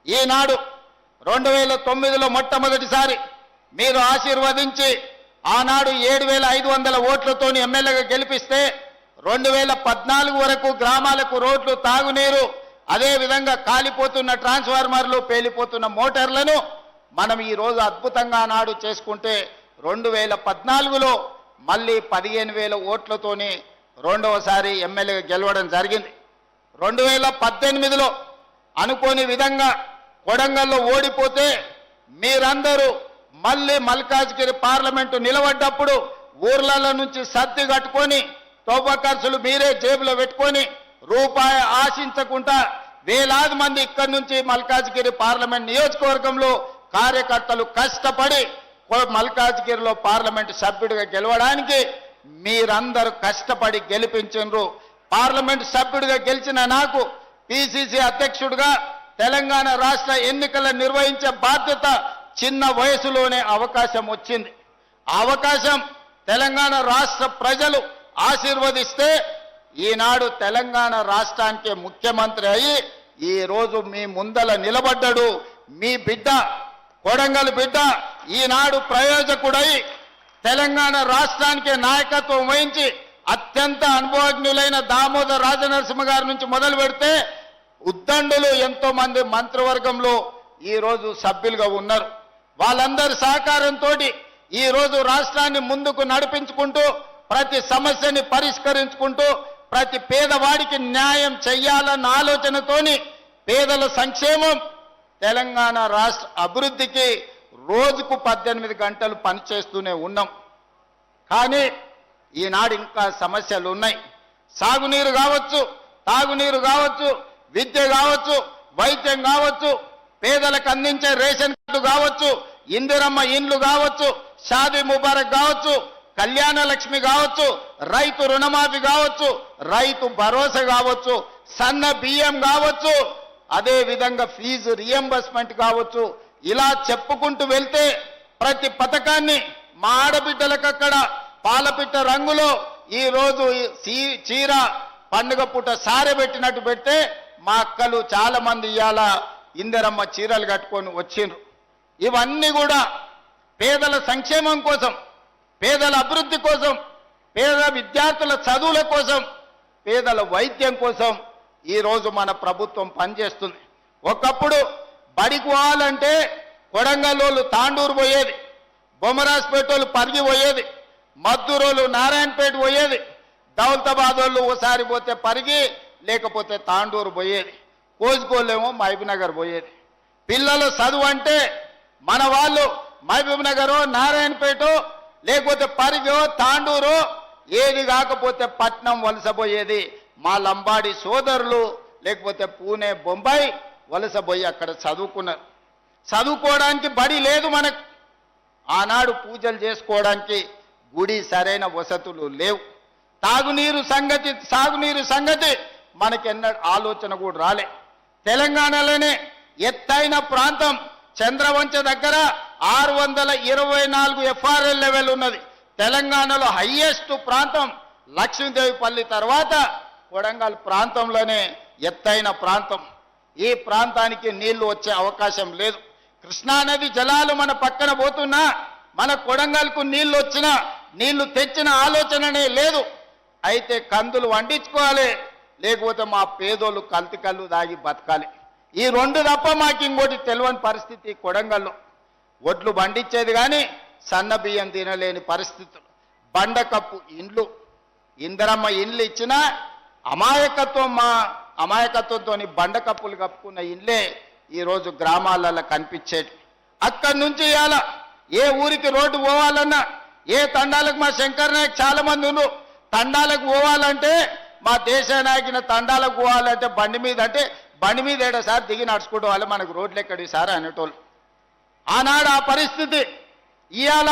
ఈనాడు 2009లో మొట్టమొదటిసారి మీరు ఆశీర్వదించి ఆనాడు 7500 ఓట్లతోని ఎమ్మెల్యేగా గెలిపిస్తే 2014 వరకు గ్రామాలకు రోడ్లు, తాగునీరు, అదేవిధంగా కాలిపోతున్న ట్రాన్స్ఫార్మర్లు, పేలిపోతున్న మోటార్లను మనం ఈరోజు అద్భుతంగా నాడు చేసుకుంటే 2014లో మళ్ళీ 15,000 ఓట్లతోని రెండవసారి ఎమ్మెల్యేగా గెలవడం జరిగింది. 2018లో అనుకోని విధంగా కొడంగల్లో ఓడిపోతే మీరందరూ మళ్ళీ మల్కాజ్గిరి పార్లమెంటు నిలబడ్డప్పుడు ఊర్లలో నుంచి సర్ది కట్టుకొని తోబా ఖర్చులు మీరే జేబులో పెట్టుకొని రూపాయి ఆశించకుండా వేలాది మంది ఇక్కడి నుంచి మల్కాజ్గిరి పార్లమెంట్ నియోజకవర్గంలో కార్యకర్తలు కష్టపడి మల్కాజ్గిరిలో పార్లమెంటు సభ్యుడిగా గెలవడానికి మీరందరూ కష్టపడి గెలిపించారు. పార్లమెంటు సభ్యుడిగా గెలిచిన నాకు పిసిసి అధ్యక్షుడిగా తెలంగాణ రాష్ట్ర ఎన్నికలు నిర్వహించే బాధ్యత చిన్న వయసులోనే అవకాశం వచ్చింది. ఆ అవకాశం తెలంగాణ రాష్ట్ర ప్రజలు ఆశీర్వదిస్తే ఈనాడు తెలంగాణ రాష్ట్రానికి ముఖ్యమంత్రి అయి ఈరోజు మీ ముందల నిలబడ్డాడు. మీ బిడ్డ, కొడంగల్ బిడ్డ ఈనాడు ప్రయోజకుడై తెలంగాణ రాష్ట్రానికి నాయకత్వం వహించి అత్యంత అనుభవజ్ఞులైన దామోదర్ రాజనరసింహ గారి నుంచి మొదలు పెడితే ఉద్దండులు ఎంతో మంది మంత్రివర్గంలో ఈరోజు సభ్యులుగా ఉన్నారు. వాళ్ళందరి సహకారంతో ఈరోజు రాష్ట్రాన్ని ముందుకు నడిపించుకుంటూ ప్రతి సమస్యని పరిష్కరించుకుంటూ ప్రతి పేదవాడికి న్యాయం చెయ్యాలన్న ఆలోచనతోని పేదల సంక్షేమం, తెలంగాణ రాష్ట్ర అభివృద్ధికి రోజుకు 18 గంటలు పనిచేస్తూనే ఉన్నాం. కానీ ఈనాడు ఇంకా సమస్యలు ఉన్నాయి. సాగునీరు కావచ్చు, తాగునీరు కావచ్చు, విద్య కావచ్చు, వైద్యం కావచ్చు, పేదలకు అందించే రేషన్ కార్డు కావచ్చు, ఇందిరమ్మ ఇండ్లు కావచ్చు, షాదీ ముబారక్ కావచ్చు, కళ్యాణ లక్ష్మి కావచ్చు, రైతు రుణమాఫీ కావచ్చు, రైతు భరోసా కావచ్చు, సన్న బియ్యం కావచ్చు, అదే విధంగా ఫీజు రియంబర్స్మెంట్ కావచ్చు. ఇలా చెప్పుకుంటూ వెళ్తే ప్రతి పథకాన్ని మా ఆడబిడ్డలకు అక్కడ పాలపిట్ట రంగులో ఈరోజు చీర పండుగ పూట సారెబెట్టినట్టు పెడితే మా అక్కలు చాలా మంది ఇవాళ ఇందిరమ్మ చీరలు కట్టుకొని వచ్చిండ్రు. ఇవన్నీ కూడా పేదల సంక్షేమం కోసం, పేదల అభివృద్ధి కోసం, పేద విద్యార్థుల చదువుల కోసం, పేదల వైద్యం కోసం ఈరోజు మన ప్రభుత్వం పనిచేస్తుంది. ఒకప్పుడు బడికి పోవాలంటే కొడంగల్లోళ్ళు తాండూరు పోయేది, బొమ్మరాజ్పేట వాళ్ళు పరిగి పోయేది, మద్దూరోళ్ళు నారాయణపేట పోయేది, దౌలతాబాద్ వాళ్ళు ఓసారి పోతే పరిగి లేకపోతే తాండూరు పోయేది, కోసుకోలేమో మహబూబ్నగర్ పోయేది. పిల్లలు చదువు అంటే మన వాళ్ళు మహబూబ్నగరో, నారాయణపేటో, లేకపోతే పరిగో, తాండూరో, ఏది కాకపోతే పట్నం వలసపోయేది. మా లంబాడి సోదరులు లేకపోతే పూణే, బొంబాయి వలసపోయి అక్కడ చదువుకున్నారు. చదువుకోవడానికి బడి లేదు మనకు. ఆనాడు పూజలు చేసుకోవడానికి గుడి సరైన వసతులు లేవు. సాగునీరు సంగతి మనకెన్న ఆలోచన కూడా రాలే. తెలంగాణలోనే ఎత్తైన ప్రాంతం చంద్రవంచ దగ్గర 624 FRL లెవెల్ ఉన్నది. తెలంగాణలో హైయెస్ట్ ప్రాంతం లక్ష్మీదేవిపల్లి తర్వాత కొడంగల్ ప్రాంతంలోనే ఎత్తైన ప్రాంతం. ఈ ప్రాంతానికి నీళ్లు వచ్చే అవకాశం లేదు. కృష్ణానది జలాలు మన పక్కన పోతున్నా మన కొడంగల్కు నీళ్లు వచ్చినా నీళ్లు తెచ్చిన ఆలోచననే లేదు. అయితే కందులు వండించుకోవాలి, లేకపోతే మా పేదోళ్ళు కల్తీ కళ్ళు దాగి బతకాలి. ఈ రెండు తప్ప మాకు ఇంకోటి తెలియని పరిస్థితి. కొడంగల్లో ఒడ్లు పండించేది కానీ సన్న బియ్యం తినలేని పరిస్థితులు. బండకప్పు ఇండ్లు, ఇందిరమ్మ ఇండ్లు ఇచ్చినా అమాయకత్వంతో బండకప్పులు కప్పుకున్న ఇండ్లే ఈరోజు గ్రామాలలో కనిపించేది. అక్కడి నుంచి ఇవాళ ఏ ఊరికి రోడ్డు పోవాలన్నా, ఏ తండాలకు మా శంకర్ నాయక్ చాలా మంది ఉన్నారు. తండాలకు పోవాలంటే మా దేశ నాయకున తండాలకు పోవాలంటే బండి మీద, అంటే బండి మీద ఏడా సార్ దిగి నడుచుకుంటూ వాళ్ళు మనకు రోడ్లు ఎక్కడి సార్ అనేటోళ్ళు. ఆనాడు ఆ పరిస్థితి. ఇవాళ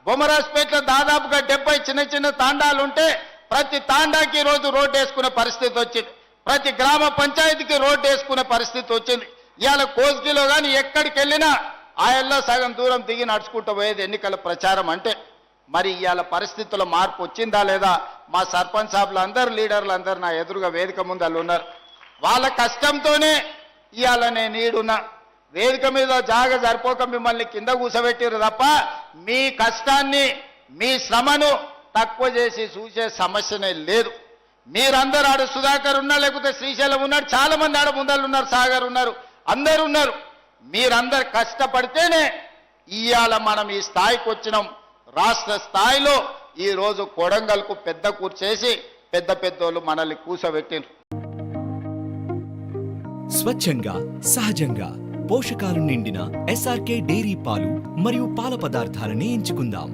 బొమ్మరాజ్పేటలో దాదాపుగా 70 చిన్న చిన్న తాండాలు ఉంటే ప్రతి తాండాకి రోజు రోడ్డు వేసుకునే పరిస్థితి వచ్చింది. ప్రతి గ్రామ పంచాయతీకి రోడ్డు వేసుకునే పరిస్థితి వచ్చింది. ఇవాళ కోస్గిలో కానీ ఎక్కడికి వెళ్ళినా ఆయల్లో సగం దూరం దిగి నడుచుకుంటూ పోయేది ఎన్నికల ప్రచారం అంటే. మరి ఇవాళ పరిస్థితుల్లో మార్పు వచ్చిందా లేదా? మా సర్పంచ్ సాబులు అందరూ, లీడర్లు అందరూ నా ఎదురుగా వేదిక ముందు వాళ్ళు ఉన్నారు. వాళ్ళ కష్టంతోనే ఇవాళ నేను ఈడున్నా. వేదిక మీద జాగ సరిపోక మిమ్మల్ని కింద కూర్చోబెట్టిరు తప్ప మీ కష్టాన్ని మీ శ్రమను తక్కువ చేసి చూసే సమస్యనే లేదు. మీరందరూ ఆడ సుధాకర్ ఉన్నా, లేకపోతే శ్రీశైలం ఉన్నాడు, చాలా మంది ఆడ ముందలు ఉన్నారు, సాగర్ ఉన్నారు, అందరు ఉన్నారు. మీరందరు కష్టపడితేనే ఇవాళ మనం ఈ స్థాయికి వచ్చినాం. రాష్ట్ర స్థాయిలో ఈ రోజు కొడంగల్కు పెద్ద కూర్చేసి పెద్ద పెద్దోళ్ళు మనల్ని కూర్చోబెట్టిండ్రు. స్వచ్ఛంగా, సహజంగా పోషకాలు నిండిన SRK డైరీ పాలు మరియు పాల పదార్థాలని ఎంచుకుందాం.